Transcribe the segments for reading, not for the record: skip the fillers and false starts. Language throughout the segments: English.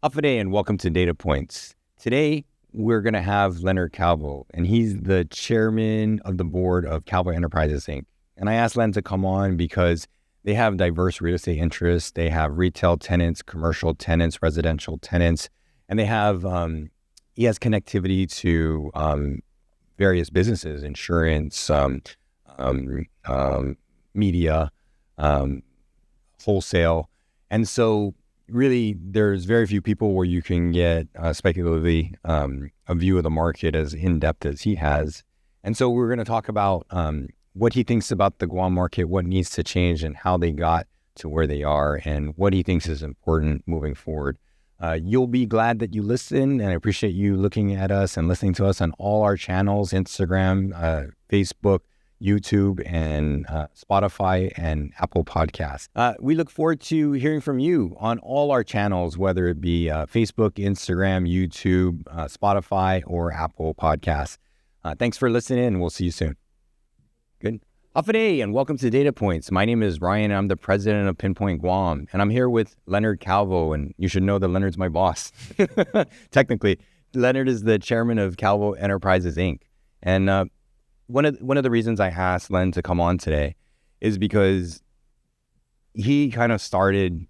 Day and welcome to Datapoints. Today, we're going to have Leonard Calvo, and he's the chairman of the board of Calvo Enterprises, Inc. And I asked Len to come on because they have diverse real estate interests. They have retail tenants, commercial tenants, residential tenants, and they have, he has connectivity to various businesses, insurance, media, wholesale. And so really, there's very few people where you can get speculatively a view of the market as in-depth as he has. And so we're going to talk about what he thinks about the Guam market, what needs to change, and how they got to where they are, and what he thinks is important moving forward. You'll be glad that you listen, and I appreciate you looking at us and listening to us on all our channels, Instagram, Facebook, YouTube, and Spotify and Apple Podcasts. We look forward to hearing from you on all our channels, whether it be Facebook, Instagram, YouTube, Spotify, or Apple Podcasts. Thanks for listening, and we'll see you soon. Good. Day and welcome to Data Points. My name is Ryan. I'm the president of Pinpoint Guam, and I'm here with Leonard Calvo, and you should know that Leonard's my boss. Technically, Leonard is the chairman of Calvo Enterprises, Inc. And one of the reasons I asked Len to come on today is because he kind of started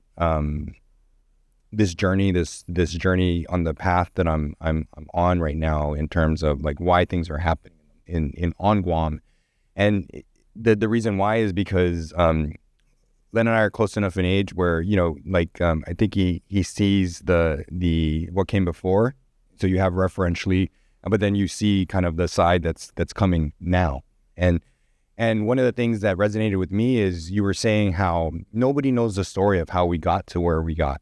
this journey on the path that I'm on right now in terms of like why things are happening on Guam. And the reason why is because Len and I are close enough in age where, I think he sees the what came before. So you have referentially, but then you see kind of the side that's coming now. And one of the things that resonated with me is you were saying how nobody knows the story of how we got to where we got.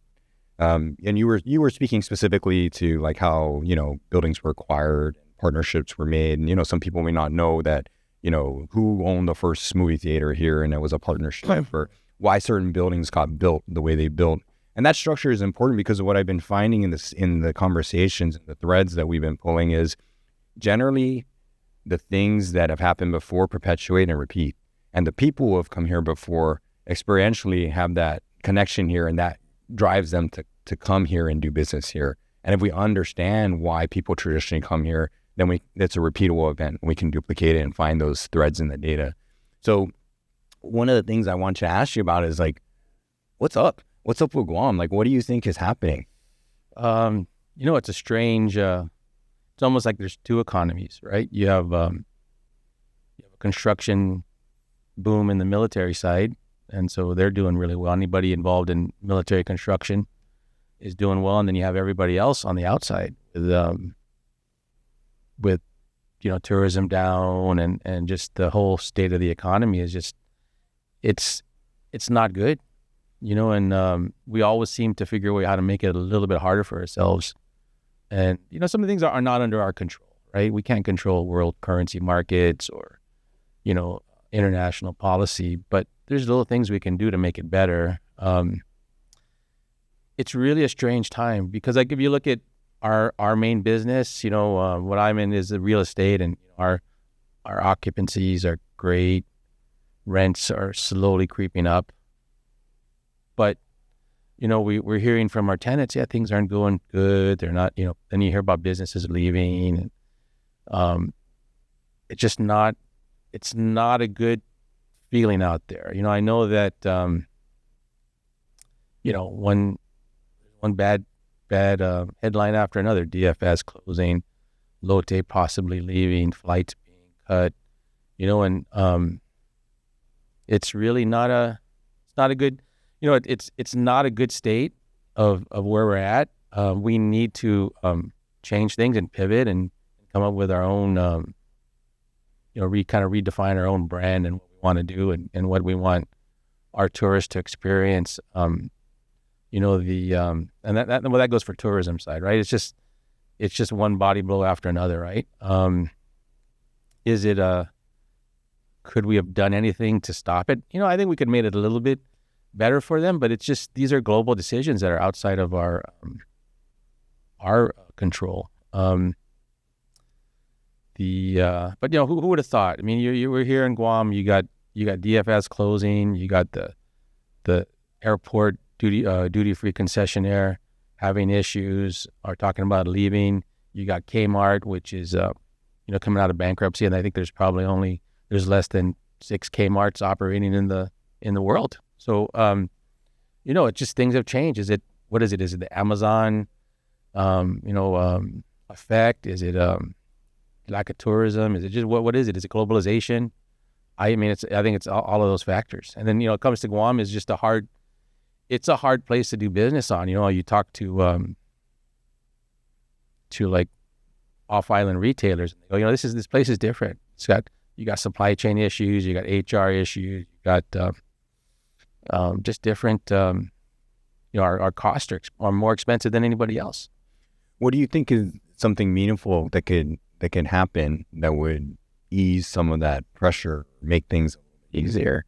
And you were speaking specifically to like how, buildings were acquired, partnerships were made. And, some people may not know that, who owned the first movie theater here, and it was a partnership, or why certain buildings got built the way they built. And that structure is important because of what I've been finding in the conversations and the threads that we've been pulling is generally the things that have happened before perpetuate and repeat. And the people who have come here before experientially have that connection here, and that drives them to come here and do business here. And if we understand why people traditionally come here, then it's a repeatable event. We can duplicate it and find those threads in the data. So one of the things I want to ask you about is like, what's up? What's up with Guam? Like, what do you think is happening? It's a strange, it's almost like there's two economies, right? You have a construction boom in the military side, and so they're doing really well. Anybody involved in military construction is doing well, and then you have everybody else on the outside with tourism down, and just the whole state of the economy is just, it's not good. And we always seem to figure a way how to make it a little bit harder for ourselves. And, some of the things are not under our control, right? We can't control world currency markets or, international policy, but there's little things we can do to make it better. It's really a strange time because like if you look at our main business, what I'm in is the real estate, and our occupancies are great. Rents are slowly creeping up. But, we're hearing from our tenants, things aren't going good. They're not, then you hear about businesses leaving. And, it's not a good feeling out there. I know that, one bad headline after another, DFS closing, Lotte possibly leaving, flights being cut, and it's really not a good, it's not a good state of where we're at. We need to change things and pivot and come up with our own, kind of redefine our own brand and what we want to do and what we want our tourists to experience. And that goes for tourism side, right? It's just one body blow after another, right? Could we have done anything to stop it? I think we could have made it a little bit better for them, but it's just, these are global decisions that are outside of our control. But who would have thought? I mean, you were here in Guam, you got DFS closing, you got the airport duty free concessionaire having issues, are talking about leaving. You got Kmart, which is coming out of bankruptcy, and I think there's less than 6 Kmarts operating in the world. So it's just things have changed. What is it? Is it the Amazon effect? Is it lack of tourism? Is it just what is it? Is it globalization? I think it's all of those factors. And then it comes to Guam, is just a hard place to do business on. You talk to like off-island retailers, and they go, this place is different. You got supply chain issues, you got HR issues, you got just different. Our costs are more expensive than anybody else. What do you think is something meaningful that can happen that would ease some of that pressure, make things easier?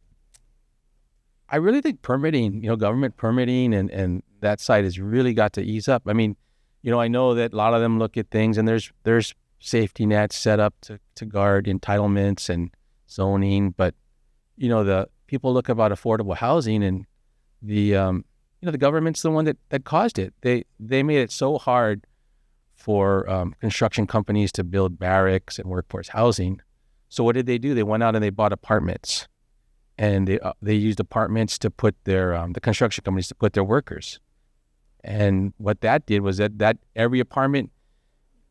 I really think permitting, government permitting and that side has really got to ease up. I mean, I know that a lot of them look at things, and there's safety nets set up to guard entitlements and zoning, but the people look about affordable housing, and the government's the one that caused it. They made it so hard for construction companies to build barracks and workforce housing. So what did they do? They went out and they bought apartments, and they used apartments to put their the construction companies to put their workers. And what that did was that every apartment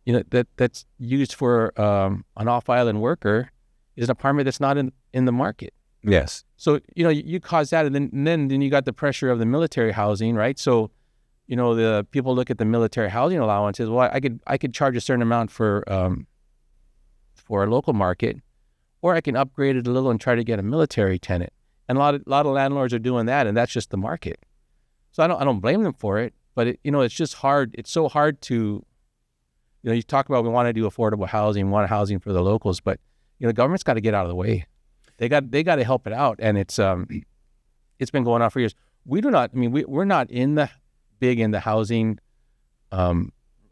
that's used for an off-island worker is an apartment that's not in the market. Yes. So you cause that, and then you got the pressure of the military housing, right? So the people look at the military housing allowances. Well, I could charge a certain amount for a local market, or I can upgrade it a little and try to get a military tenant. And a lot of landlords are doing that, and that's just the market. So I don't blame them for it, but it's just hard. It's so hard to, you talk about, we want to do affordable housing, we want housing for the locals, but the government's got to get out of the way. They got to help it out, and it's been going on for years. We're not big in the housing.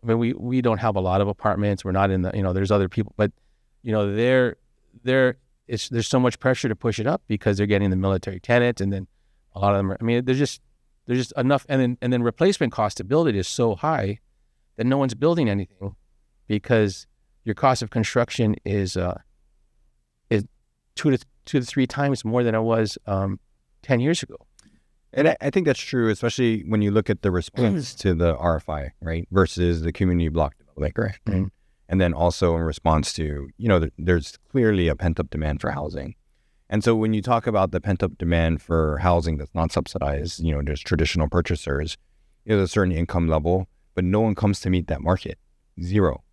We don't have a lot of apartments. We're not in the, there's other people, but there's so much pressure to push it up because they're getting the military tenants, and then a lot of them there's just enough, and then replacement cost to build it is so high that no one's building anything, because your cost of construction is 2 to 3 times more than it was 10 years ago. And I think that's true, especially when you look at the response to the RFI, right, versus the community block development, right? Mm-hmm. And then also in response to, there's clearly a pent-up demand for housing. And so when you talk about the pent-up demand for housing that's not subsidized, there's traditional purchasers, there's a certain income level, but no one comes to meet that market. Zero.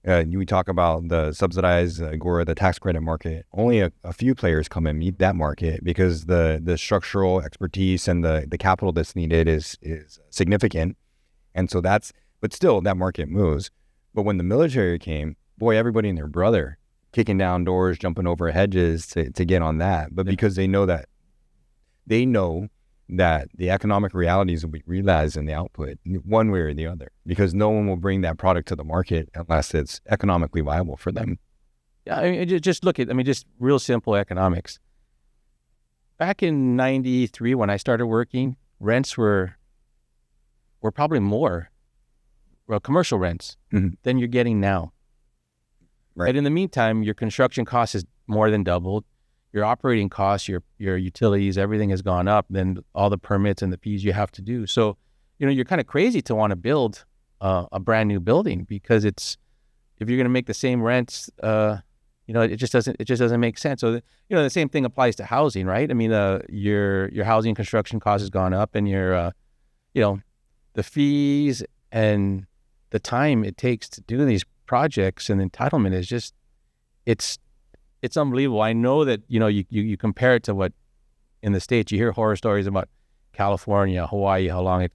We talk about the subsidized GORA, the tax credit market. Only a few players come and meet that market because the structural expertise and the capital that's needed is significant. And so but still that market moves. But when the military came, boy, everybody and their brother kicking down doors, jumping over hedges to get on that. But because they know that the economic realities will be realized in the output one way or the other, because no one will bring that product to the market unless it's economically viable for them. Yeah, just look at, just real simple economics. Back in 93, when I started working, rents were probably more, commercial rents, mm-hmm. than you're getting now. Right. But in the meantime, your construction cost is more than doubled. Your operating costs, your utilities, everything has gone up. Then all the permits and the fees you have to do. So, you're kind of crazy to want to build a brand new building, because if you're going to make the same rents, it just doesn't make sense. So, the same thing applies to housing, right? Your housing construction cost has gone up, and your, the fees and the time it takes to do these projects and entitlement is just, it's unbelievable. I know that, you compare it to what in the States, you hear horror stories about California, Hawaii, how long it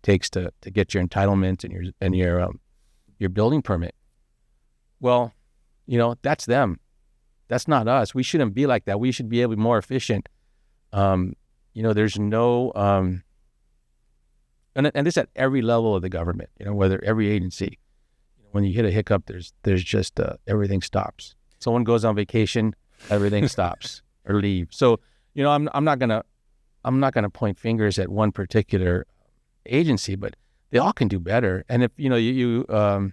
takes to get your entitlement and your building permit. Well, that's them. That's not us. We shouldn't be like that. We should be able to be more efficient. There's no, and this at every level of the government, whether every agency, when you hit a hiccup, there's just, everything stops. Someone goes on vacation, everything stops or leave. So, I'm not gonna point fingers at one particular agency, but they all can do better. And if, the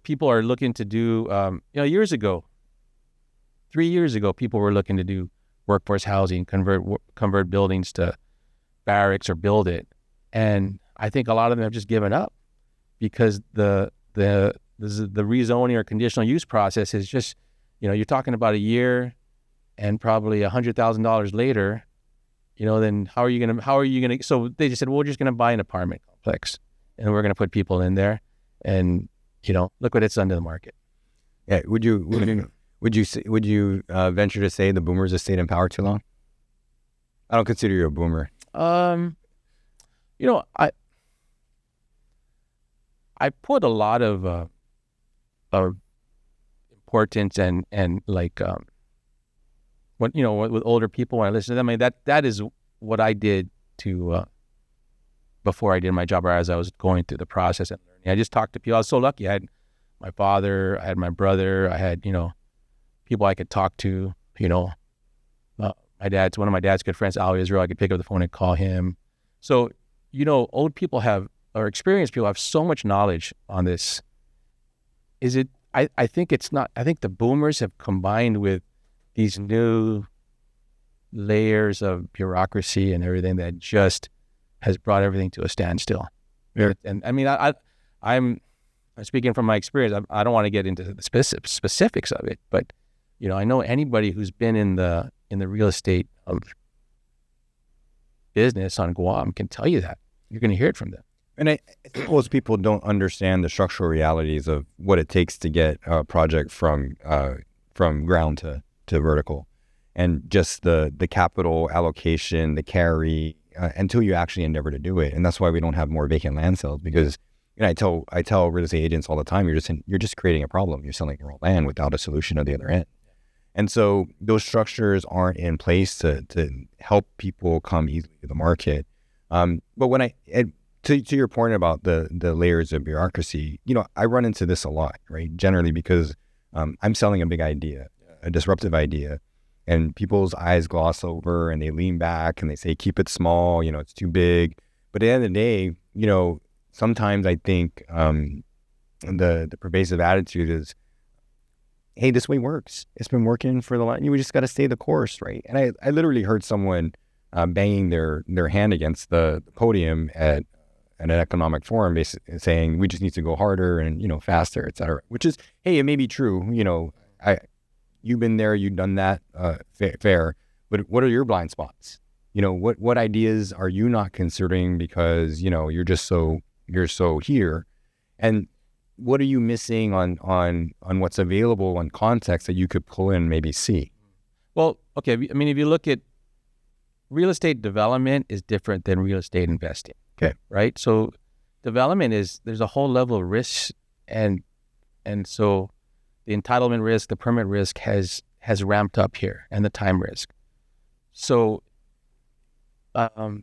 people are looking to do, years ago, 3 years ago, people were looking to do workforce housing, convert buildings to barracks or build it. And I think a lot of them have just given up because the rezoning or conditional use process is just, you're talking about a year and probably $100,000 later, then how are you going to, so they just said, well, we're just going to buy an apartment complex and we're going to put people in there and, look what it's done to the market. Yeah. Would you venture to say the boomers have stayed in power too long? I don't consider you a boomer. I put a lot of importance and like when with older people when I listen to them. I mean that is what I did to before I did my job or as I was going through the process and learning. I just talked to people. I was so lucky. I had my father, I had my brother, I had people I could talk to. One of my dad's good friends, Ali Israel. I could pick up the phone and call him. So old people or experienced people have so much knowledge on this. I think it's not, I think the boomers have combined with these new layers of bureaucracy and everything that just has brought everything to a standstill. Yeah. And I mean, I'm speaking from my experience. I don't want to get into the specifics of it, but I know anybody who's been in the real estate business on Guam can tell you that. You're going to hear it from them. And I think most people don't understand the structural realities of what it takes to get a project from ground to vertical, and just the capital allocation, the carry, until you actually endeavor to do it. And that's why we don't have more vacant land sales, because I tell real estate agents all the time, you're just creating a problem. You're selling your own land without a solution at the other end. And so those structures aren't in place to help people come easily to the market. But when to your point about the layers of bureaucracy, I run into this a lot, right? Generally because I'm selling a big idea, a disruptive idea, and people's eyes gloss over and they lean back and they say, keep it small, it's too big. But at the end of the day, sometimes I think the pervasive attitude is, hey, this way works. It's been working for we just got to stay the course, right? And I literally heard someone banging their hand against the podium at an economic forum, basically saying we just need to go harder and faster, et cetera. Which is, hey, it may be true. You've been there, you've done that, fair. But what are your blind spots? What ideas are you not considering because you're so here, and what are you missing on what's available in context that you could pull in and maybe see? Well, okay. I mean, if you look at real estate development is different than real estate investing. Okay. Right. So development there's a whole level of risk, and so the entitlement risk, the permit risk has ramped up here, and the time risk. So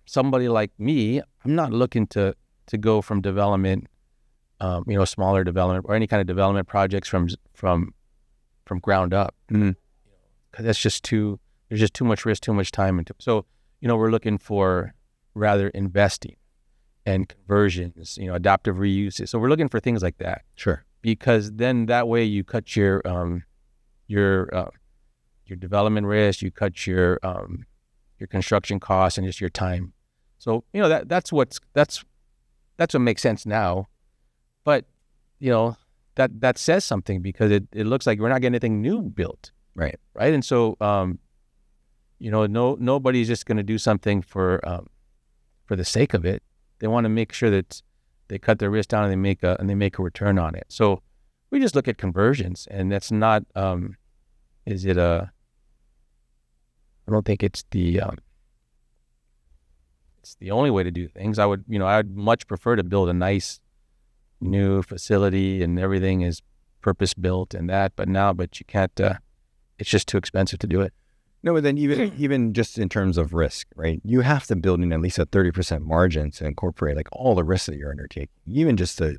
somebody like me, I'm not looking to go from development, smaller development or any kind of development projects from ground up. Mm-hmm. Because there's just too much risk, too much time. So, we're looking for rather investing and conversions, adaptive reuses. So we're looking for things like that. Sure. Because then that way you cut your development risk, you cut your construction costs and just your time. So, that's what makes sense now. But, that says something because it looks like we're not getting anything new built. Right. Right. And so, nobody's just going to do something for the sake of it. They want to make sure that they cut their risk down and they make a return on it. So we just look at conversions, and that's not, I don't think it's the only way to do things. I'd much prefer to build a nice new facility and everything is purpose built and that, but you can't, it's just too expensive to do it. No, but then even just in terms of risk, right? You have to build in at least a 30% margin to incorporate like all the risks that you're undertaking, even just to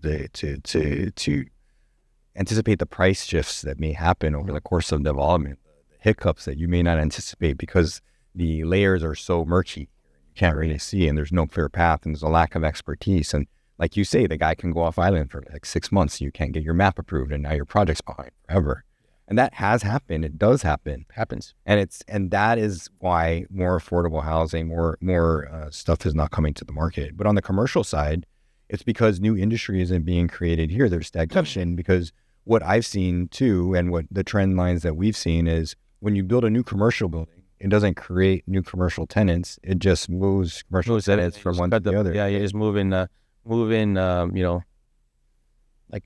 anticipate the price shifts that may happen over the course of development, the hiccups that you may not anticipate because the layers are so murky, you can't really see, and there's no clear path, and there's a lack of expertise. And like you say, the guy can go off island for like 6 months. You can't get your map approved, and now your project's behind forever. And that has happened. It does happen. Happens. And that is why more affordable housing, more stuff is not coming to the market. But on the commercial side, it's because new industry isn't being created here. There's stagnation, because what I've seen too, and what the trend lines that we've seen is when you build a new commercial building, it doesn't create new commercial tenants. It just moves commercial tenants from one to the other. Yeah, you're just moving, like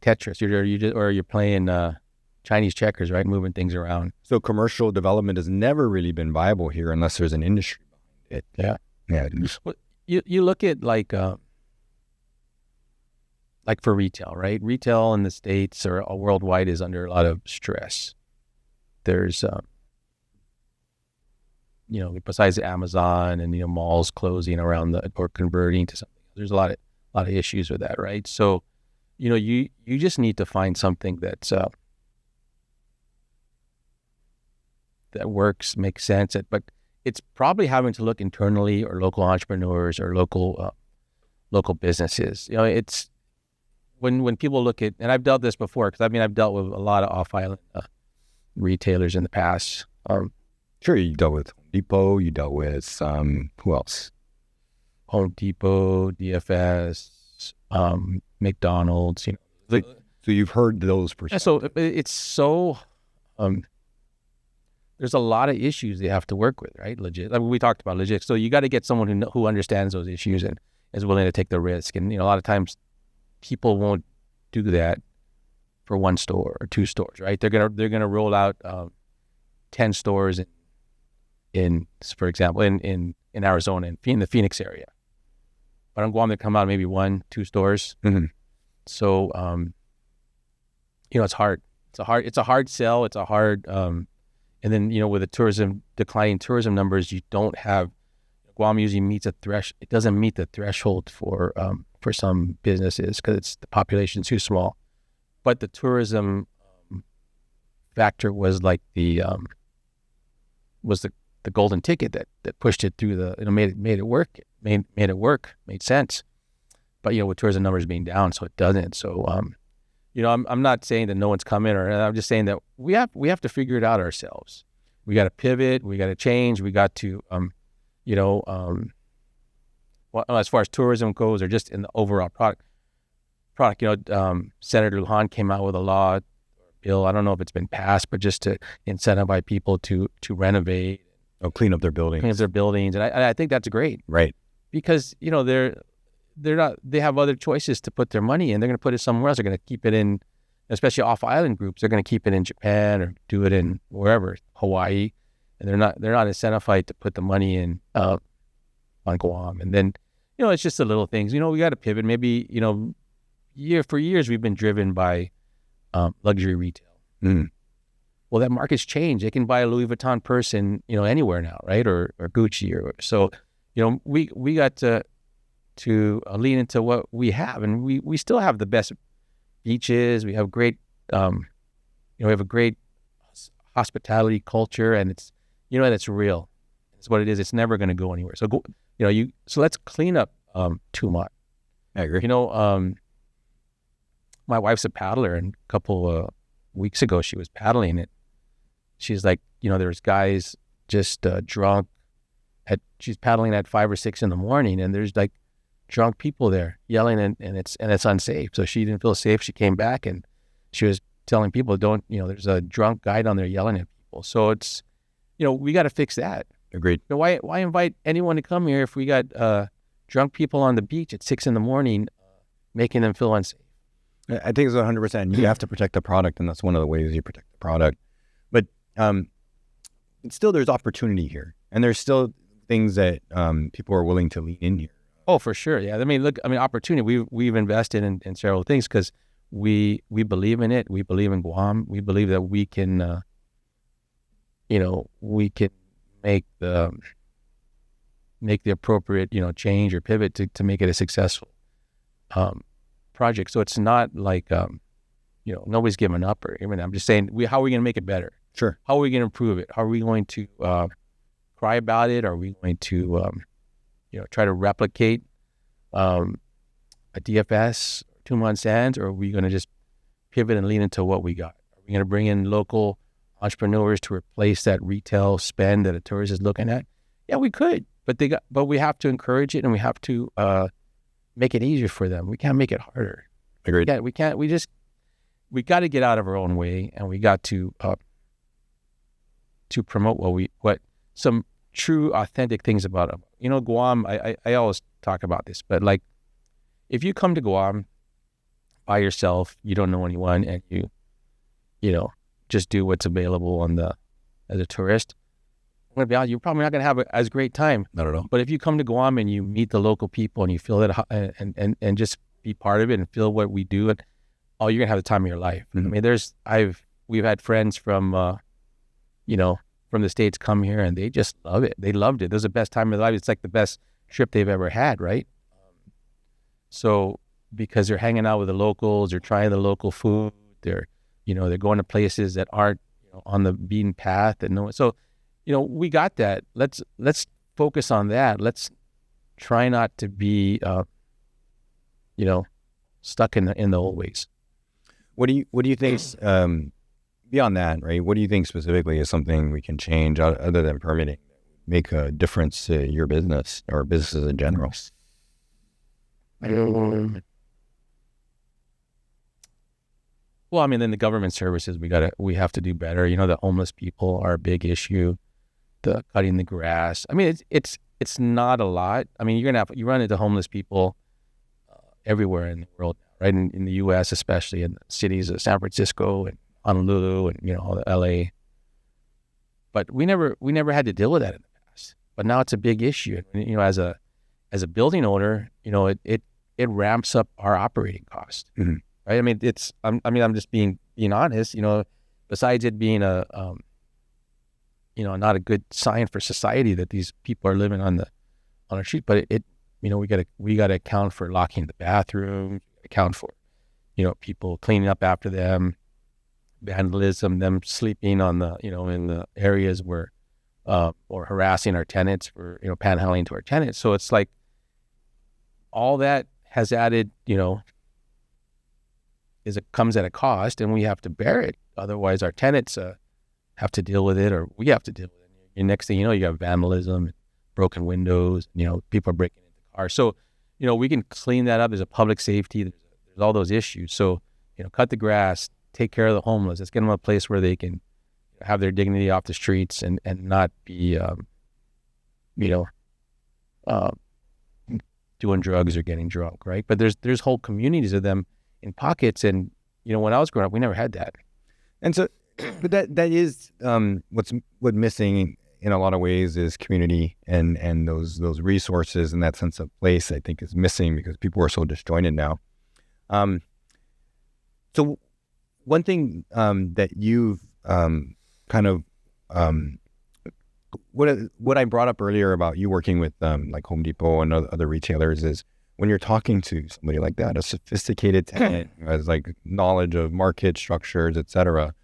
Tetris. You're playing Chinese checkers, right? Moving things around. So commercial development has never really been viable here unless there's an industry behind it. Yeah. Yeah. Well, you look at like for retail, right? Retail in the States or worldwide is under a lot of stress. There's, besides Amazon and, malls closing around or converting to something, there's a lot of issues with that, right? So, you just need to find something that's, that works, makes sense. But it's probably having to look internally, or local entrepreneurs, or local businesses. It's when people look at, and I've dealt this before, because I've dealt with a lot of off-island retailers in the past. Sure, you dealt with Home Depot. You dealt with who else? Home Depot, DFS, McDonald's. So you've heard those perspectives. So it's so. There's a lot of issues they have to work with, right? Legit. We talked about legit. So you got to get someone who understands those issues and is willing to take the risk. And a lot of times, people won't do that for one store or two stores, right? They're gonna roll out 10 stores in for example, in Arizona, in the Phoenix area. But on Guam, they come out maybe 1-2 stores. Mm-hmm. So it's hard. It's a hard sell. It's a hard. And then, with the declining tourism numbers, you don't have, Guam usually meets a threshold. It doesn't meet the threshold for some businesses because the population is too small. But the tourism factor was like the golden ticket that pushed it through made it work, made sense. But, with tourism numbers being down, so it doesn't. So, I'm not saying that no one's coming, I'm just saying that we have to figure it out ourselves. We got to pivot. We got to change. We got to, as far as tourism goes, or just in the overall product. Senator Lujan came out with a law bill. I don't know if it's been passed, but just to incentivize people to renovate, clean up their buildings. And I think that's great, right? Because they have other choices to put their money in. They're going to put it somewhere else. They're going to keep it in, especially off-island groups. They're going to keep it in Japan or do it in wherever, Hawaii, and they're not incentivized to put the money in on Guam. And then, it's just the little things. We got to pivot. Maybe for years we've been driven by luxury retail. Mm. Well, that market's changed. They can buy a Louis Vuitton purse in anywhere now, right? Or Gucci so. We got to lean into what we have, and we still have the best beaches. We have great, we have a great hospitality culture, and it's, and it's real. It's what it is. It's never going to go anywhere. So so let's clean up too much. I agree. My wife's a paddler, and a couple of weeks ago she was paddling it. She's like, there's guys just drunk. She's paddling at 5 or 6 in the morning, and there's like drunk people there yelling, and it's unsafe. So she didn't feel safe. She came back and she was telling people, don't, there's a drunk guy down there yelling at people. So it's, we got to fix that. Agreed. So why invite anyone to come here if we got drunk people on the beach at 6 in the morning, making them feel unsafe? I think it's 100%. You have to protect the product, and that's one of the ways you protect the product. But still, there's opportunity here, and there's still things that people are willing to lean in here. Oh, for sure. Yeah. Opportunity. We've invested in several things because we believe in it. We believe in Guam. We believe that we can, we can make the appropriate, change or pivot to make it a successful project. So it's not like, nobody's giving up or even. I'm just saying, how are we going to make it better? Sure. How are we going to improve it? How are we going to cry about it? Are we going to, try to replicate a DFS, 2-month sands, or are we going to just pivot and lean into what we got? Are we going to bring in local entrepreneurs to replace that retail spend that a tourist is looking at? Yeah, we could, but we have to encourage it, and we have to make it easier for them. We can't make it harder. Agreed. We got to get out of our own way, and we got to promote what some true, authentic things about them. You know, Guam, I always talk about this, but like, if you come to Guam by yourself, you don't know anyone, and you know, just do what's available as a tourist, I'm going to be honest, you're probably not going to have as great time. Not at all. But if you come to Guam and you meet the local people and you feel that, and just be part of it and feel what we do, and you're going to have the time of your life. Mm-hmm. I mean, we've had friends from the States come here, and they just love it. They loved it. It was the best time of their life. It's like the best trip they've ever had, right? So because they're hanging out with the locals, they're trying the local food, they're going to places that aren't on the beaten path, so we got that. Let's focus on that. Let's try not to be stuck in the old ways. What do you think beyond that, right? What do you think specifically is something we can change other than permitting, make a difference to your business or businesses in general? Well, I mean, in the government services, we have to do better. The homeless people are a big issue. The cutting the grass. I mean, it's not a lot. I mean, you run into homeless people everywhere in the world, right? In the U.S., especially in the cities of San Francisco and Honolulu and all the L.A. But we never had to deal with that in the past. But now it's a big issue. As a building owner, it ramps up our operating cost. Mm-hmm. Right? I mean, I'm just being honest. Besides it being not a good sign for society that these people are living on our street, but we got to account for locking the bathroom, account for people cleaning up after them, vandalism, them sleeping on the in the areas where or harassing our tenants for panhandling to our tenants. So it's like all that has added comes at a cost, and we have to bear it. Otherwise, our tenants have to deal with it, or we have to deal with it. And next thing you know, you have vandalism, broken windows, people are breaking into cars. So, we can clean that up. There's a public safety. There's all those issues. So, cut the grass, take care of the homeless. Let's get them a place where they can have their dignity off the streets and not be, doing drugs or getting drunk, right? But there's whole communities of them in pockets. And, when I was growing up, we never had that. And so, but that is what's missing in a lot of ways is community and those resources and that sense of place, I think, is missing because people are so disjointed now. So one thing that you've kind of what I brought up earlier about you working with like Home Depot and other retailers is when you're talking to somebody like that, a sophisticated tenant who has like knowledge of market structures, et cetera,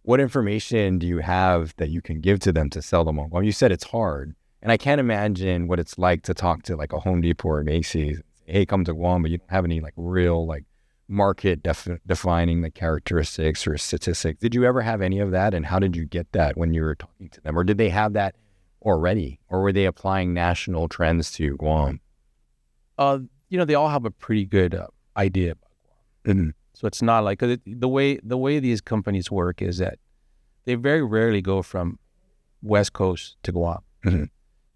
what information do you have that you can give to them to sell them on? Well, you said it's hard. And I can't imagine what it's like to talk to like a Home Depot or Macy's. Hey, come to Guam, but you don't have any like real like market defining the characteristics or statistics. Did you ever have any of that? And how did you get that when you were talking to them? Or did they have that already? Or were they applying national trends to Guam? They all have a pretty good idea about Guam. Mm-hmm. So it's not like, cause the way these companies work is that they very rarely go from West Coast to Guam. Mm-hmm.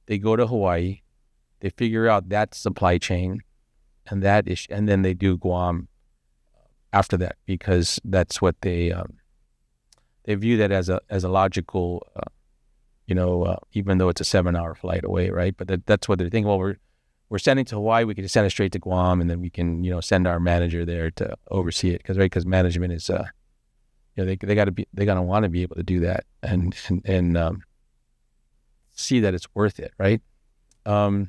They go to Hawaii, they figure out that supply chain and that issue, and then they do Guam after that because that's what they view that as a logical, even though it's a 7-hour flight away, right? But that's what they're thinking. Well, we're sending to Hawaii, we can just send it straight to Guam, and then we can, send our manager there to oversee it. Because management is, they gotta want to be able to do that and see that it's worth it, right? So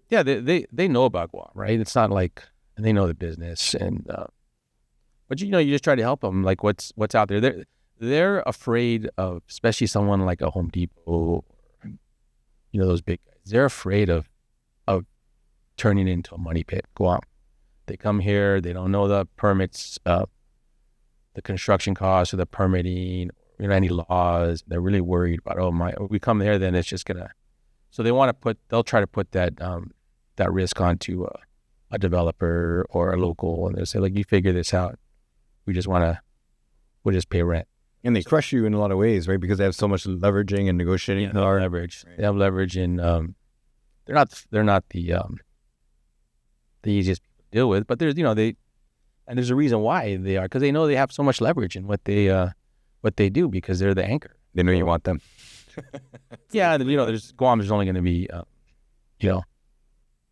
yeah, they know about Guam, right? It's not like, and they know the business, and but you just try to help them, like what's out there. They're afraid of, especially someone like a Home Depot, or, those big guys. They're afraid of turning into a money pit, Guam. They come here, they don't know the permits, the construction costs or the permitting, any laws. They're really worried about, we come here, then it's just gonna. So they'll try to put that that risk onto a developer or a local, and they'll say, like, you figure this out. We'll just pay rent. And they crush you in a lot of ways, right? Because they have so much leveraging and negotiating power. Leverage. Right. They have leverage, and they're not the easiest people to deal with. But there's there's a reason why they are, because they know they have so much leverage in what they do, because they're the anchor. They know you want them. Yeah, Guam is only going to be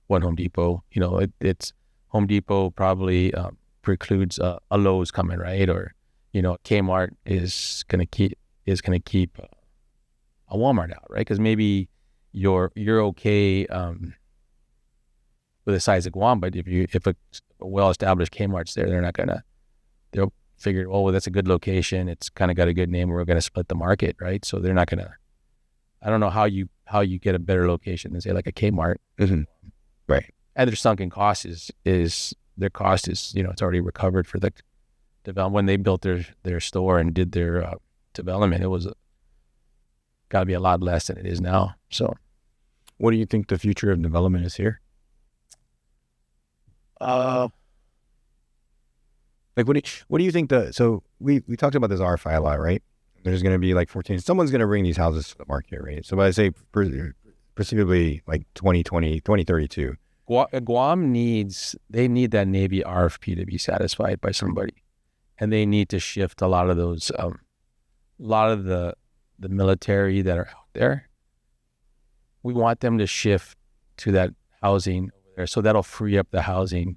one Home Depot. It's Home Depot probably precludes a Lowe's coming, right? Or Kmart is going to keep a Walmart out, right? Because maybe you're okay with the size of Guam, but if a well-established Kmart's there, they'll figure, oh, well, that's a good location. It's kind of got a good name. We're going to split the market, right? So they're not going to. I don't know how you get a better location than, say, like a Kmart. Mm-hmm. Right. And their sunken cost is their cost is it's already recovered for the development. When they built their store and did their development, it was got to be a lot less than it is now. So, what do you think the future of development is here? Like, what do you think so we talked about this RFI a lot, right? There's going to be like 14, someone's going to bring these houses to the market, right? So I say presumably like 2020, 2032. Guam needs that Navy RFP to be satisfied by somebody. And they need to shift a lot of those, a lot of the military that are out there. We want them to shift to that housing over there. So that'll free up the housing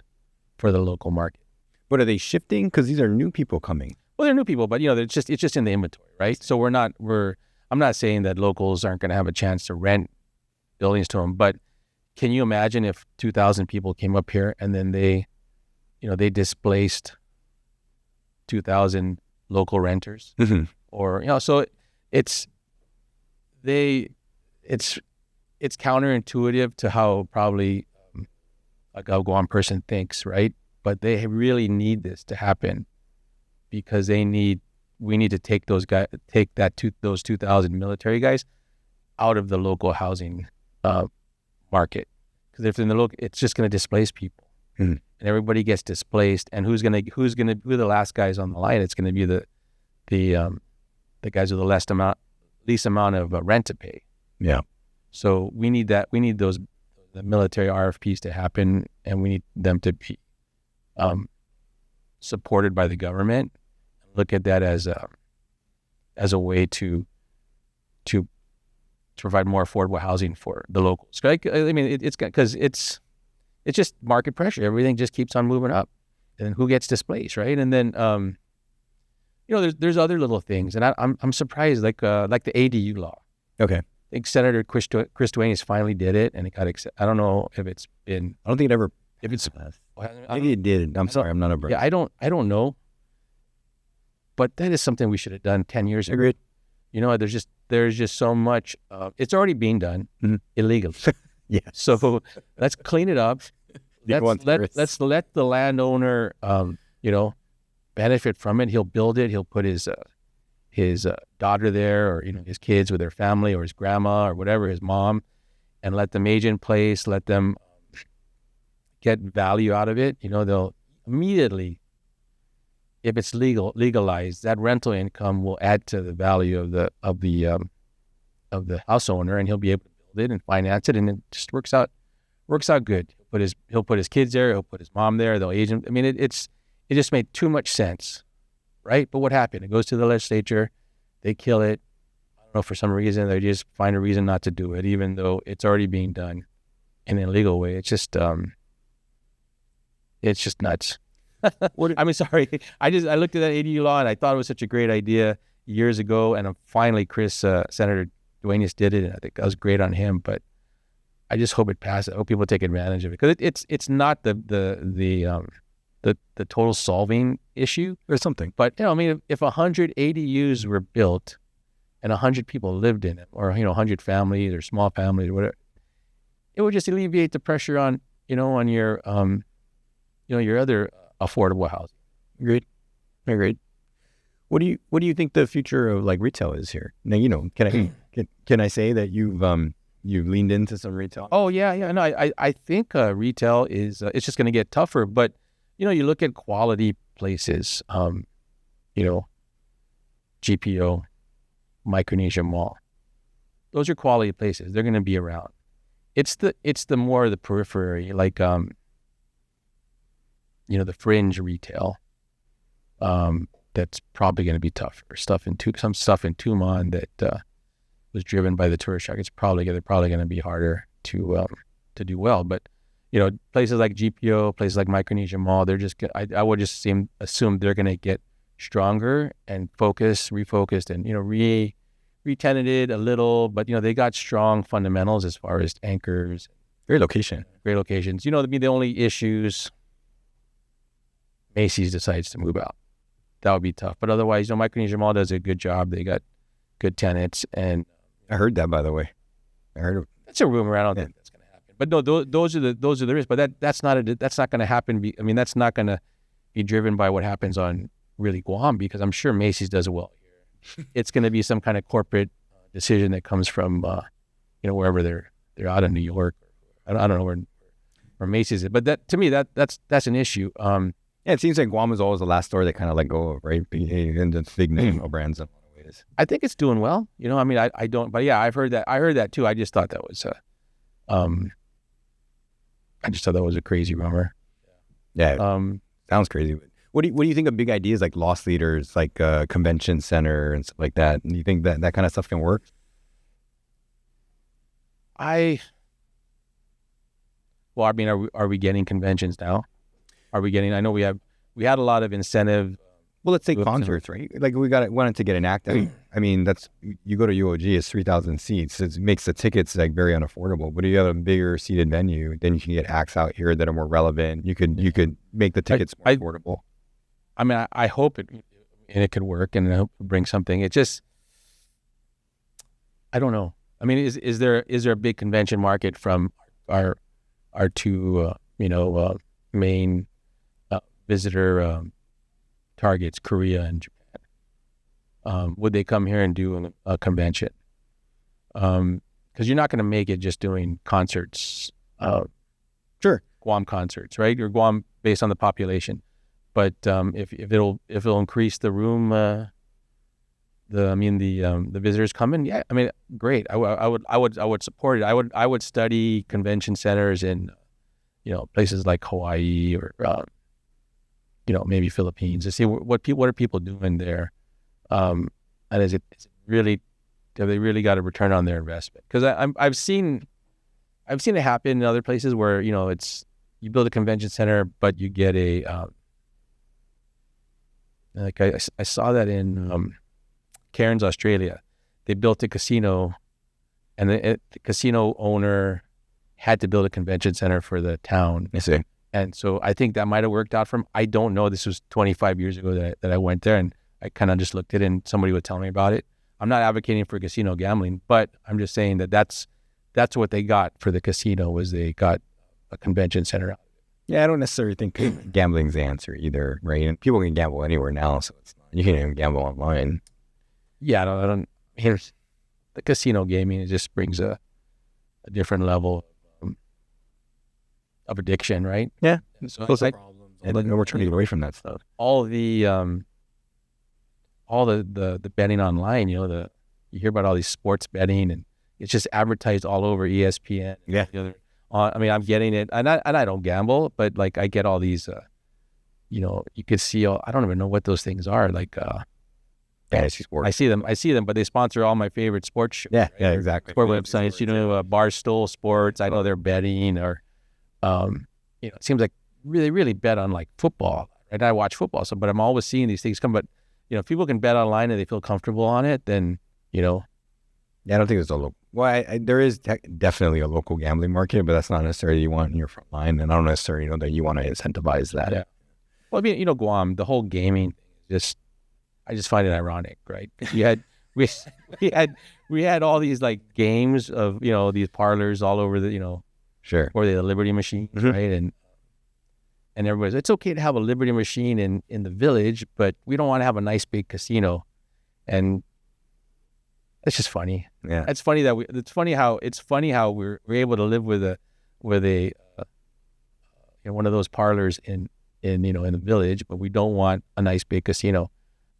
for the local market. But are they shifting? Because these are new people coming. Well, they're new people, but it's just in the inventory, right? So I'm not saying that locals aren't going to have a chance to rent buildings to them, but can you imagine if 2,000 people came up here and then they displaced 2,000 local renters, mm-hmm. or so it's counterintuitive to how probably a Guam person thinks, right? But they really need this to happen, because we need to take those 2,000 military guys out of the local housing market, because if in the local, it's just going to displace people, mm-hmm. and everybody gets displaced. And who are the last guys on the line? It's going to be the guys with the least amount of rent to pay. Yeah. So we need the military RFPs to happen, and we need them to be supported by the government. Look at that as a way to provide more affordable housing for the locals. I mean, it's because it's just market pressure. Everything just keeps on moving up, and who gets displaced, right? And then there's other little things, and I'm surprised, like the ADU law. Okay. I think Senator Chris Duenas finally did it, and it got accepted. I don't know if it's been. I don't think it ever. If it's maybe it did. I'm sorry, I'm not a brother. Yeah, I don't know. But that is something we should have done 10 years ago. Agreed. There's just so much. It's already being done mm-hmm. illegally. Yeah. So let's clean it up. Let's let the landowner, benefit from it. He'll build it. He'll put his daughter there, or his kids with their family, or his grandma, or whatever, his mom, and let them age in place. Let them get value out of it. They'll immediately, if it's legalized, that rental income will add to the value of the house owner, and he'll be able to build it and finance it, and it just works out good. He'll put his kids there. He'll put his mom there. They'll age him. I mean, it just made too much sense, right? But what happened? It goes to the legislature. They kill it. I don't know, for some reason they just find a reason not to do it, even though it's already being done in an illegal way. It's just nuts. I mean, sorry. I looked at that ADU law and I thought it was such a great idea years ago, and finally Senator Duenas did it, and I think that was great on him. But I just hope it passes. I hope people take advantage of it, because it's not the total solving issue or something. But I mean, if 100 ADUs were built and 100 people lived in it, or 100 families or small families or whatever, it would just alleviate the pressure on your your other affordable housing. Agreed. What do you think the future of like retail is here? Now, can I say that you've leaned into some retail? Oh yeah. No, I think retail is it's just going to get tougher. But you look at quality places. GPO, Micronesia Mall. Those are quality places. They're going to be around. It's the more the periphery, like the fringe retail. That's probably going to be tougher. Some stuff in Tumon that was driven by the tourist shark. They're probably going to be harder to do well. But places like GPO, places like Micronesia Mall, they're just. I would just assume they're going to get stronger and refocused, and re-tenanted a little. But they got strong fundamentals as far as anchors, great locations. The only issues. Macy's decides to move out. That would be tough. But otherwise, Micronesia Mall does a good job. They got good tenants, and I heard that, by the way. I heard that's a rumor. I don't think that's going to happen. But no, those are the risks. But that's not going to happen. That's not going to be driven by what happens on really Guam, because I'm sure Macy's does well here. It's going to be some kind of corporate decision that comes from wherever they're out of New York. I don't know where Macy's is. But that, to me, that's an issue. Yeah, it seems like Guam is always the last store they kind of let go of, right? And the big national brands in a lot of ways. I think it's doing well. I don't, but yeah, I've heard that. I heard that too. I just thought that was a crazy rumor. Yeah, sounds crazy. What do you think of big ideas like loss leaders, like a convention center and stuff like that? And you think that kind of stuff can work? Are we getting conventions now? I know we had a lot of incentive. Well, let's say concerts, right? Like wanted to get an act. You go to UOG, it's 3,000 seats. It makes the tickets like very unaffordable. But if you have a bigger seated venue, then you can get acts out here that are more relevant. You could make the tickets more affordable. I hope it could work, and I hope it brings something. It just, I don't know. Is there a big convention market from our two main visitor targets, Korea and Japan? Would they come here and do a convention? Because you're not going to make it just doing concerts. Sure, Guam concerts, right? Or Guam based on the population. But if it'll increase the room, the visitors coming, yeah, great. I would support it. I would study convention centers in places like Hawaii or maybe Philippines to see what are people doing there, and have they really got a return on their investment? Because I've seen it happen in other places where it's you build a convention center, but you get a I saw that in Cairns, Australia. They built a casino, and the casino owner had to build a convention center for the town. I see. And so I think that might have worked out for him. I don't know. This was 25 years ago that I went there, and I kind of just looked at it and somebody would tell me about it. I'm not advocating for casino gambling, but I'm just saying that's what they got for the casino, was they got a convention center. Yeah, I don't necessarily think gambling's the answer either, right? And people can gamble anywhere now, so you can even gamble online. Yeah, I don't. Here's the casino gaming. It just brings a different level of addiction, right? Yeah. So problems. And we're trying to get away from that stuff. All the betting online, you hear about all these sports betting, and it's just advertised all over ESPN. Yeah. I'm getting it, and I don't gamble, but like I get all these, you could see I don't even know what those things are, like fantasy sports. I see them, but they sponsor all my favorite sports shows. Yeah, right? yeah, exactly. Sport websites, Barstool Sports. I know they're betting, or it seems like really, really bet on like football. And I watch football, but I'm always seeing these things come. But if people can bet online and they feel comfortable on it, then Yeah, I don't think there's a local. Well, there is definitely a local gambling market, but that's not necessarily you want in your front line, and I don't necessarily know that you want to incentivize that. Yeah. Well, Guam, the whole gaming thing, I just find it ironic, right? We had all these like games of these parlors all over the Sure. or the Liberty Machine, right? And and everybody's, it's okay to have a Liberty machine in the village, but we don't want to have a nice big casino. And it's just funny. Yeah. It's funny how we're able to live with a one of those parlors in the village, but we don't want a nice big casino.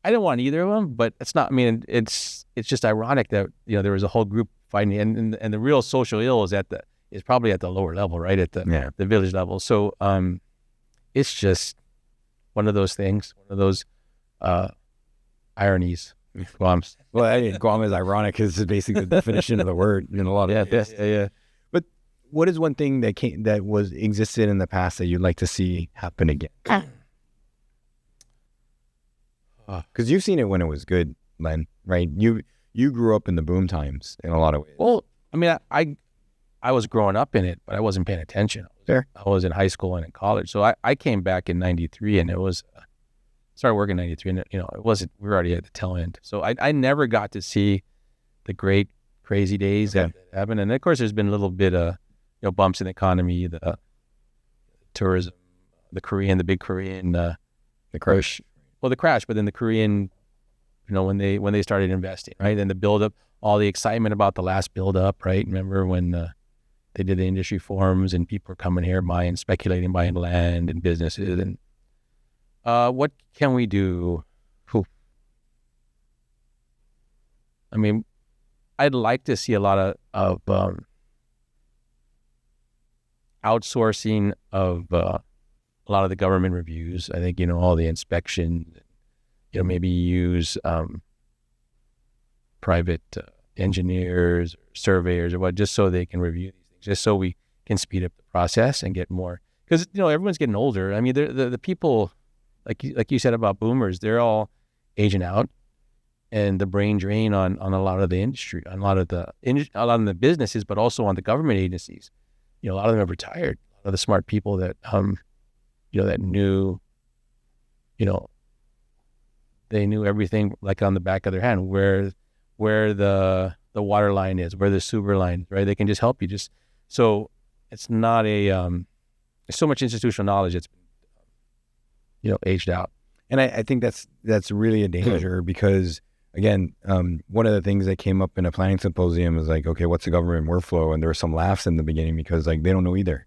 I don't want either of them, but it's not. I mean, it's just ironic that there was a whole group fighting, and the real social ill is probably at the lower level, right at the village level. So it's just one of those things, one of those ironies. Guam. Well, Guam is ironic because it's basically the definition of the word in a lot of ways. Yeah. But what is one thing that existed in the past that you'd like to see happen again? Because you've seen it when it was good, Len, right? You grew up in the boom times in a lot of ways. Well, I mean, I was growing up in it, but I wasn't paying attention. Fair. I was in high school and in college. So I came back in 93 and it was, started working in 93 and it wasn't, we were already at the tail end. So I never got to see the great crazy days that happened. And of course there's been a little bit of, bumps in the economy, the tourism, the big Korean, the crash. Well, the crash, but then the Korean, when they started investing, right? And the buildup, all the excitement about the last buildup, right? Remember when they did the industry forums and people were coming here speculating, buying land and businesses. And what can we do? I mean, I'd like to see a lot of outsourcing of a lot of the government reviews. I think, all the inspections, maybe use private engineers, or surveyors, or what, just so they can review these things, just so we can speed up the process and get more. Because, everyone's getting older. I mean, the people, like you said about boomers, they're all aging out, and the brain drain on a lot of the industry, on a lot of the businesses, but also on the government agencies. A lot of them have retired. A lot of the smart people that that knew, they knew everything like on the back of their hand, where the water line is, where the sewer line, right? They can just help you. So it's not there's so much institutional knowledge that's aged out. And I think that's really a danger because, again, one of the things that came up in a planning symposium is like, okay, what's the government workflow? And there were some laughs in the beginning because they don't know either,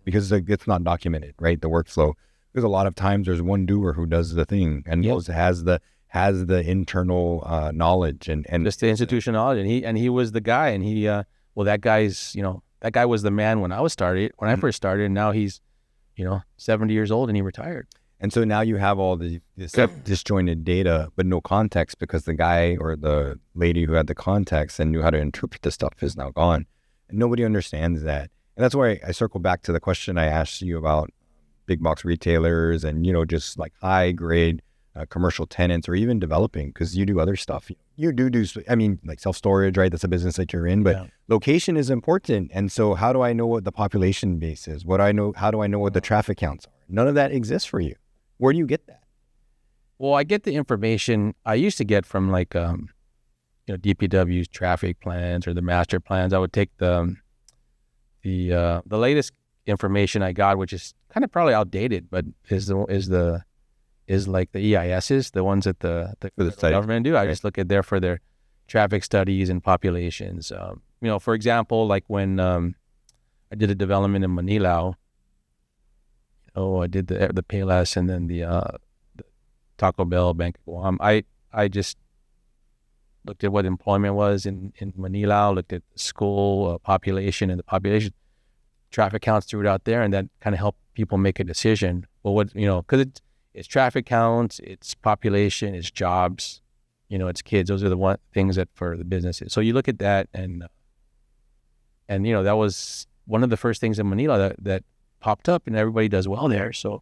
because it's not documented, right? The workflow, because a lot of times there's one doer who does the thing and has the internal knowledge and just the institutional knowledge, and he was the guy, and he that guy was the man when I first started, and now he's 70 years old and he retired. And so now you have all this disjointed data, but no context, because the guy or the lady who had the context and knew how to interpret the stuff is now gone. And nobody understands that. And that's why I circle back to the question I asked you about big box retailers and, just like high grade commercial tenants, or even developing, because you do other stuff. You do, like self-storage, right? That's a business that you're in, but location is important. And so how do I know what the population base is? How do I know what the traffic counts are? None of that exists for you. Where do you get that? Well, I get the information I used to get from DPW's traffic plans or the master plans. I would take the latest information I got, which is kind of probably outdated, but is like the EISs, the ones that the government do. I just look at for their traffic studies and populations. For example, like when I did a development in Manila. I did the Payless and then the Taco Bell, Bank of Guam. I just looked at what employment was in Manila, looked at the school population and the population traffic counts, threw it out there, and that kind of helped people make a decision. Well, because it's traffic counts, it's population, it's jobs, it's kids. Those are the things that for the businesses. So you look at that, and that was one of the first things in Manila that popped up, and everybody does well there. So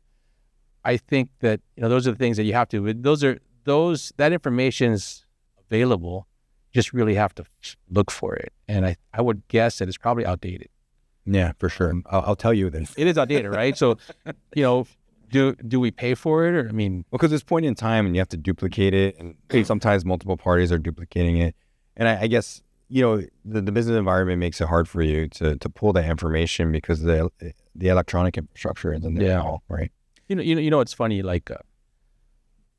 I think that those are the things that you have to. That information is available. You just really have to look for it, and I would guess that it's probably outdated. Yeah, for sure. I'll tell you this. It is outdated, right? So do we pay for it, or because it's point in time, and you have to duplicate it, and sometimes multiple parties are duplicating it, and I guess the business environment makes it hard for you to pull that information because the electronic infrastructure isn't there now, right? You know, it's funny. Like,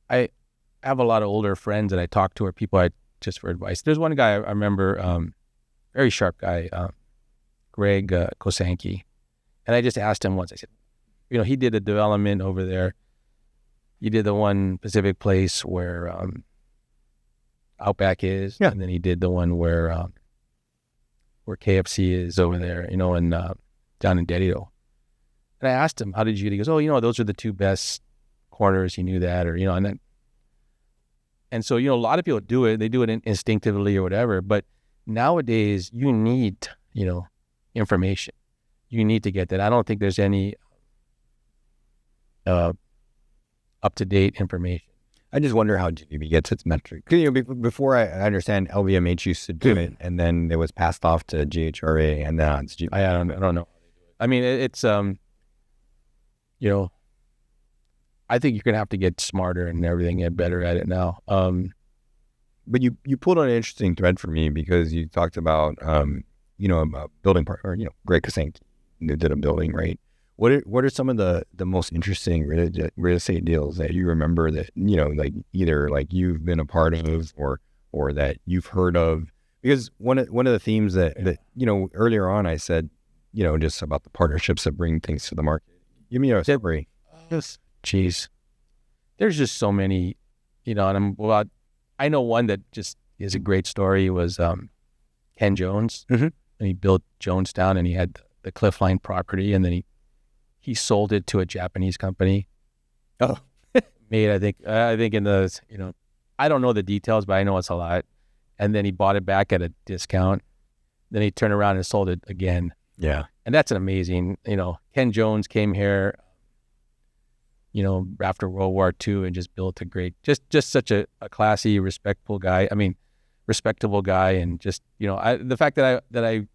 I have a lot of older friends that I talk to, or people I just for advice. There's one guy I remember, very sharp guy, Greg Kosanke, and I just asked him once. I said, he did a development over there. He did the one Pacific Place where Outback is, and then he did the one where KFC is over there, and down in Derrida. And I asked him, how did you get it? He goes, those are the two best corners. He knew that, and so, a lot of people do it. They do it instinctively or whatever. But nowadays, you need, information. You need to get that. I don't think there's any up-to-date information. I just wonder how GVB gets its metric. Before I understand, LVMH used to do it, and then it was passed off to GHRA, and now it's GVB. I don't know. I mean, it's I think you're gonna have to get smarter and everything, get better at it now. But you pulled on an interesting thread for me, because you talked about a building partner, Greg Kosanke, who did a building, right? What are some of the most interesting real estate deals that you remember that like either like you've been a part of or that you've heard of? Because one of the themes that earlier on I said just about the partnerships that bring things to the market. Give me a summary. Geez, there's just so many, and I know one that just is a great story. Was Ken Jones, and he built Jonestown, and he had the Cliffline property, and then he sold it to a Japanese company. Oh, made I think in the I don't know the details, but I know it's a lot. And then he bought it back at a discount. Then he turned around and sold it again. Yeah, and that's an amazing. Ken Jones came here, after World War II, and just built a great, just such a classy, respectable guy. I mean, respectable guy, and just the fact that I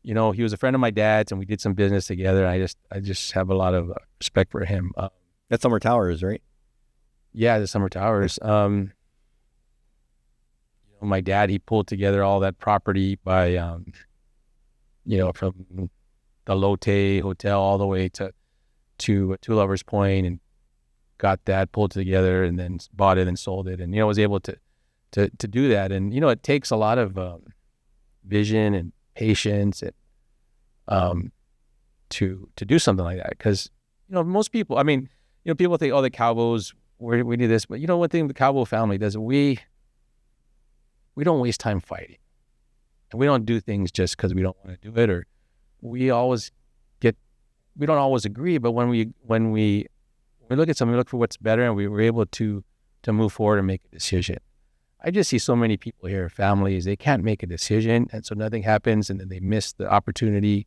he was a friend of my dad's, and we did some business together. I just have a lot of respect for him. That's Summer Towers, right? Yeah, the Summer Towers. My dad, he pulled together all that property by, from the Lotte Hotel all the way to Two Lovers Point, and got that pulled together, and then bought it and sold it, and was able to do that. And it takes a lot of vision and patience and to do something like that, because most people, people think, the Calvos, we do this, but one thing the Calvo family does, we don't waste time fighting, and we don't do things just because we don't want to do it, or we don't always agree, but when we look at something, we look for what's better, and we were able to move forward and make a decision. I just see so many people here, families, they can't make a decision, and so nothing happens, and then they miss the opportunity,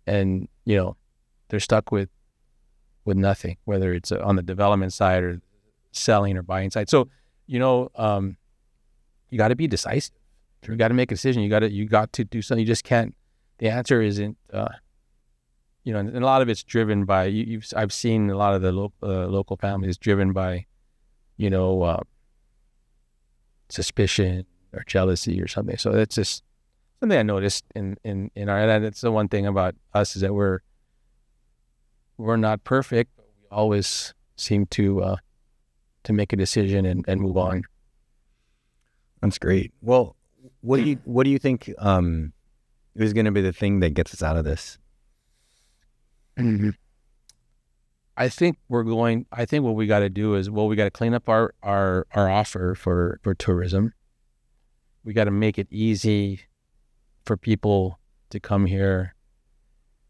and they're stuck with nothing, whether it's on the development side or selling or buying side. So you got to be decisive. You got to make a decision. You got to do something. You just can't. The answer isn't. And a lot of it's driven by I've seen a lot of the local families driven by, suspicion or jealousy or something. So that's just something I noticed in our. And that's the one thing about us, is that we're not perfect, but we always seem to make a decision and move on. That's great. Well, what do you think is going to be the thing that gets us out of this? Mm-hmm. I think what we got to do is, we got to clean up our offer for tourism. We got to make it easy for people to come here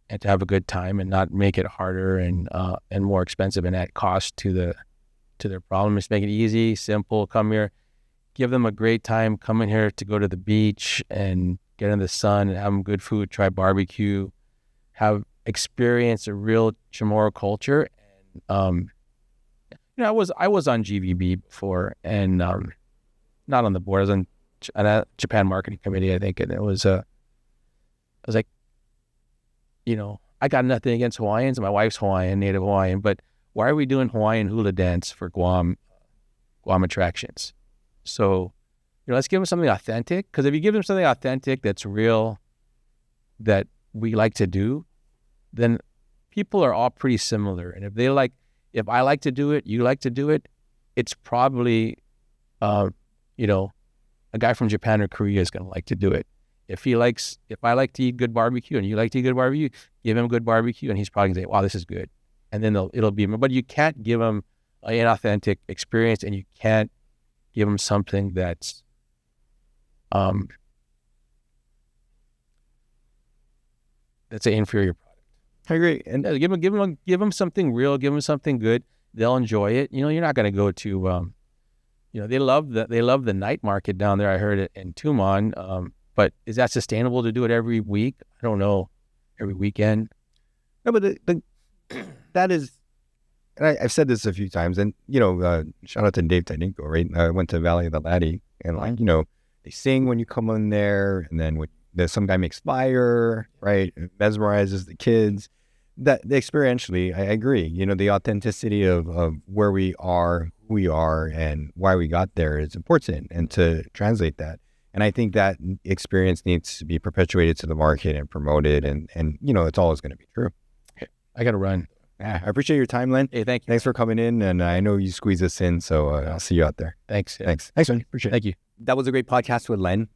and to have a good time, and not make it harder and more expensive and add cost to their problem. Just make it easy, simple. Come here, give them a great time. Come in here to go to the beach and get in the sun and have them good food, try barbecue, experience a real Chamoru culture. And I was on GVB before, and not on the board. I was on Japan Marketing Committee, I think, and it was I was like, I got nothing against Hawaiians. My wife's Hawaiian, native Hawaiian, but why are we doing Hawaiian hula dance for Guam attractions? So, let's give them something authentic, because if you give them something authentic that's real, that we like to do, then people are all pretty similar. And if if I like to do it, you like to do it, it's probably, you know, a guy from Japan or Korea is going to like to do it. If I like to eat good barbecue and you like to eat good barbecue, give him good barbecue and he's probably going to say, wow, this is good. And then it'll be, but you can't give him an authentic experience, and you can't give him something that's, that's an inferior product. I agree. And give them something real, give them something good. They'll enjoy it. You know, you're not going to go to, you know, they love the night market down there. I heard it in Tumon. But is that sustainable to do it every week? I don't know. Every weekend? No, but that is, and I've said this a few times, and, you know, shout out to Dave Tedinko, right? I went to Valley of the Latte, and, like, you know, they sing when you come in there, and then there's some guy makes fire, right? It mesmerizes the kids. That experientially, I agree. You know, the authenticity of where we are, who we are, and why we got there is important, and to translate that. And I think that experience needs to be perpetuated to the market and promoted, and you know, it's always going to be true. I got to run. Yeah, I appreciate your time, Len. Hey, thank you. Thanks for coming in, and I know you squeezed us in, so I'll see you out there. Thanks. Yeah. Thanks, Len. Appreciate it. Thank you. That was a great podcast with Len.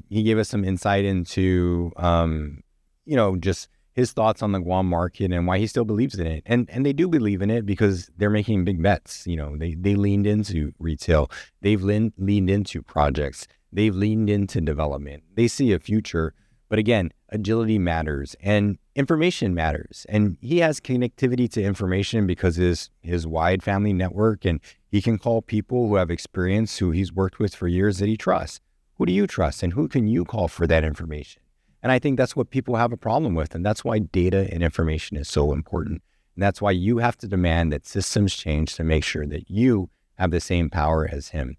He gave us some insight into, you know, just his thoughts on the Guam market and why he still believes in it. And they do believe in it because they're making big bets. You know, they leaned into retail. They've leaned into projects. They've leaned into development. They see a future. But again, agility matters and information matters. And he has connectivity to information because his wide family network, and he can call people who have experience, who he's worked with for years, that he trusts. Who do you trust, and who can you call for that information? And I think that's what people have a problem with. And that's why data and information is so important. And that's why you have to demand that systems change to make sure that you have the same power as him.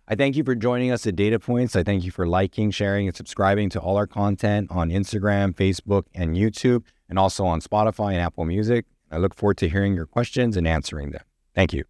I thank you for joining us at Datapoints. I thank you for liking, sharing, and subscribing to all our content on Instagram, Facebook, and YouTube, and also on Spotify and Apple Music. I look forward to hearing your questions and answering them. Thank you.